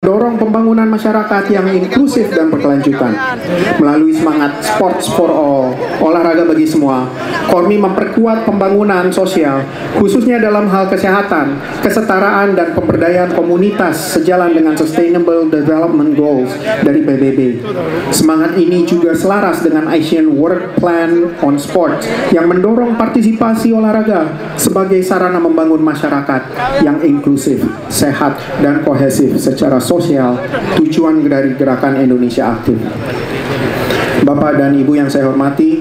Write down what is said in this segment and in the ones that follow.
dorong pembangunan masyarakat yang inklusif dan berkelanjutan. Melalui semangat Sports for All, olahraga bagi semua, Kormi memperkuat pembangunan sosial, khususnya dalam hal kesehatan, kesetaraan, dan pemberdayaan komunitas sejalan dengan Sustainable Development Goals dari PBB. Semangat ini juga selaras dengan Asian Work Plan on Sport yang mendorong partisipasi olahraga sebagai sarana membangun masyarakat yang inklusif, sehat, dan kohesif secara sosial, tujuan dari Gerakan Indonesia Aktif. Bapak dan Ibu yang saya hormati,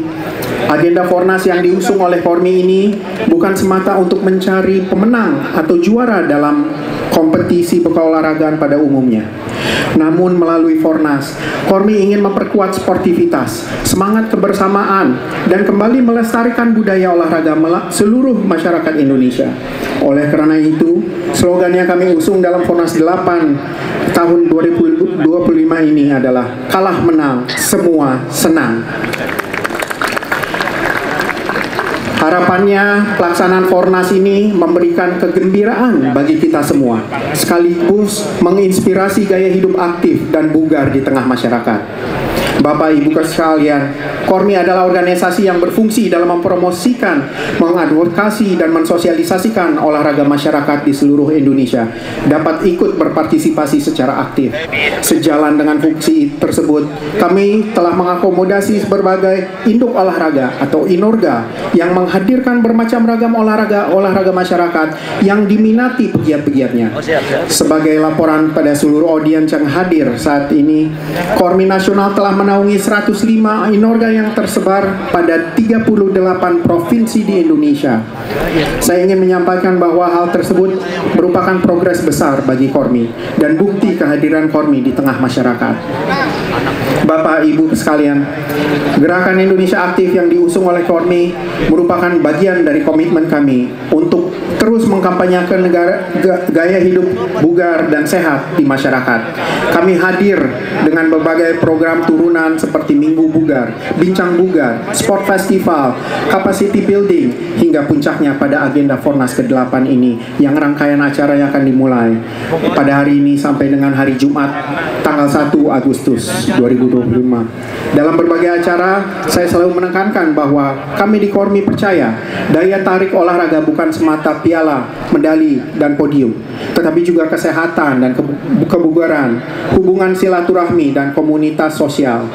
agenda Fornas yang diusung oleh Kormi ini bukan semata untuk mencari pemenang atau juara dalam kompetisi keolahragaan pada umumnya. Namun melalui Fornas, Kormi ingin memperkuat sportivitas, semangat kebersamaan, dan kembali melestarikan budaya olahraga seluruh masyarakat Indonesia. Oleh karena itu, slogan yang kami usung dalam Fornas 8 tahun 2025 ini adalah kalah menang, semua senang. Harapannya pelaksanaan Fornas ini memberikan kegembiraan bagi kita semua, sekaligus menginspirasi gaya hidup aktif dan bugar di tengah masyarakat. Bapak Ibu sekalian, Kormi adalah organisasi yang berfungsi dalam mempromosikan, mengadvokasi, dan mensosialisasikan olahraga masyarakat di seluruh Indonesia dapat ikut berpartisipasi secara aktif. Sejalan dengan fungsi tersebut, kami telah mengakomodasi berbagai induk olahraga atau inorga yang menghadirkan bermacam ragam olahraga masyarakat yang diminati pegiat-pegiatnya. Sebagai laporan pada seluruh audiens yang hadir saat ini, Kormi Nasional telah menaungi 105 inorga yang tersebar pada 38 provinsi di Indonesia. Saya ingin menyampaikan bahwa hal tersebut merupakan progres besar bagi Kormi dan bukti kehadiran Kormi di tengah masyarakat. Bapak Ibu sekalian, Gerakan Indonesia Aktif yang diusung oleh Kormi merupakan bagian dari komitmen kami untuk terus mengkampanyekan gaya hidup bugar dan sehat di masyarakat. Kami hadir dengan berbagai program turunan seperti Minggu Bugar, Bincang Bugar, Sport Festival, Capacity Building, hingga puncaknya pada agenda Fornas ke-8 ini yang rangkaian acara yang akan dimulai pada hari ini sampai dengan hari Jumat tanggal 1 Agustus 2025. Dalam berbagai acara, saya selalu menekankan bahwa kami di Kormi percaya daya tarik olahraga bukan semata piala, medali, dan podium, tetapi juga kesehatan dan kebugaran, hubungan silaturahmi, dan komunitas sosial.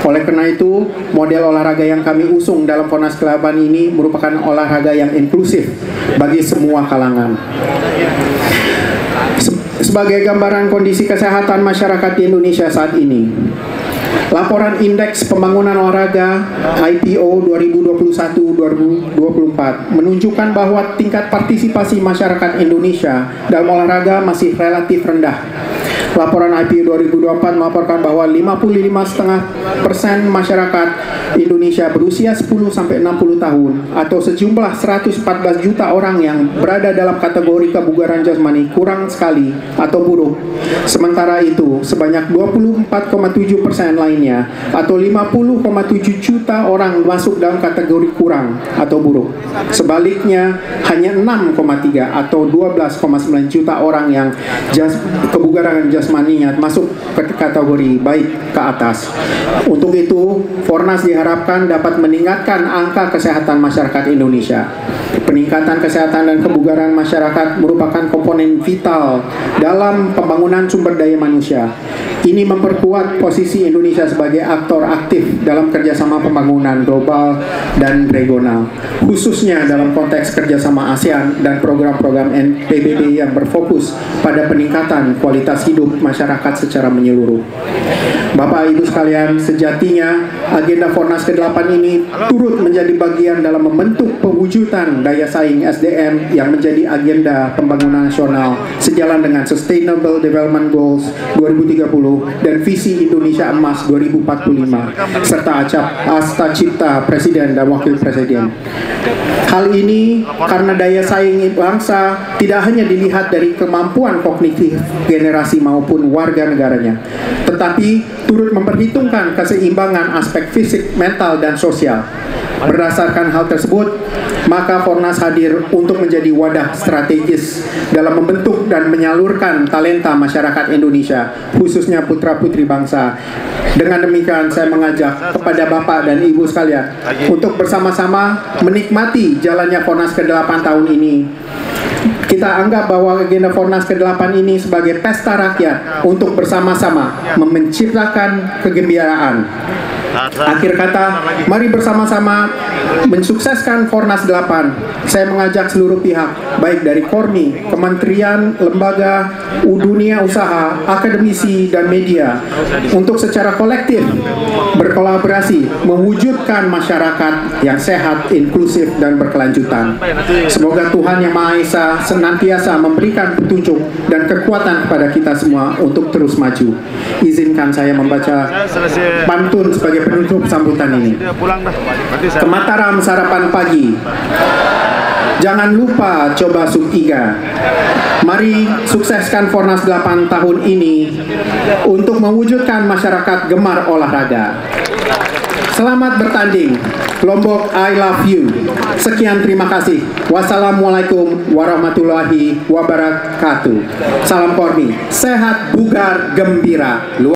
Oleh karena itu, model olahraga yang kami usung dalam Fornas ke-8 ini merupakan olahraga yang inklusif bagi semua kalangan. Sebagai gambaran kondisi kesehatan masyarakat di Indonesia saat ini, laporan Indeks Pembangunan Olahraga IPO 2021-2024 menunjukkan bahwa tingkat partisipasi masyarakat Indonesia dalam olahraga masih relatif rendah. Laporan IPO 2024 melaporkan bahwa 55,5% masyarakat Indonesia berusia 10-60 tahun atau sejumlah 114 juta orang yang berada dalam kategori kebugaran jasmani kurang sekali atau buruk. Sementara itu, sebanyak 24,7% lainnya atau 50,7 juta orang masuk dalam kategori kurang atau buruk. Sebaliknya, hanya 6,3 atau 12,9 juta orang yang kebugaran jasmaninya masuk ke kategori baik ke atas. Untuk itu, Fornas diharapkan dapat meningkatkan angka kesehatan masyarakat Indonesia. Peningkatan kesehatan dan kebugaran masyarakat merupakan komponen vital dalam pembangunan sumber daya manusia. Ini memperkuat posisi Indonesia sebagai aktor aktif dalam kerjasama pembangunan global dan regional, khususnya dalam konteks kerjasama ASEAN dan program-program PBB yang berfokus pada peningkatan kualitas hidup masyarakat secara menyeluruh. Bapak Ibu sekalian, sejatinya agenda Fornas ke-8 ini turut menjadi bagian dalam membentuk pewujudan daya saing SDM yang menjadi agenda pembangunan nasional sejalan dengan Sustainable Development Goals 2030 dan Visi Indonesia Emas 2045 serta Asta Cipta Presiden dan Wakil Presiden. Hal ini karena daya saing bangsa tidak hanya dilihat dari kemampuan kognitif generasi maupun warga negaranya, tetapi turut memperhitungkan keseimbangan aspek fisik, mental, dan sosial. Berdasarkan hal tersebut, maka Fornas hadir untuk menjadi wadah strategis dalam membentuk dan menyalurkan talenta masyarakat Indonesia, khususnya putra-putri bangsa. Dengan demikian, saya mengajak kepada Bapak dan Ibu sekalian untuk bersama-sama menikmati jalannya Fornas ke-8 tahun ini. Kita anggap bahwa agenda Fornas ke-8 ini sebagai pesta rakyat untuk bersama-sama menciptakan kegembiraan. Akhir kata, mari bersama-sama mensukseskan Fornas 8. Saya mengajak seluruh pihak, baik dari Kormi, kementerian, lembaga, dunia usaha, akademisi, dan media, untuk secara kolektif berkolaborasi mewujudkan masyarakat yang sehat, inklusif, dan berkelanjutan. Semoga Tuhan Yang Maha Esa senantiasa memberikan petunjuk dan kekuatan kepada kita semua untuk terus maju. Izinkan saya membaca pantun sebagai penutup sambutan ini. Ke Mataram sarapan pagi, jangan lupa coba sub iga. Mari sukseskan Fornas 8 tahun ini untuk mewujudkan masyarakat gemar olahraga. Selamat bertanding. Lombok, I love you. Sekian, terima kasih. Wassalamualaikum warahmatullahi wabarakatuh. Salam Kormi. Sehat, bugar, gembira.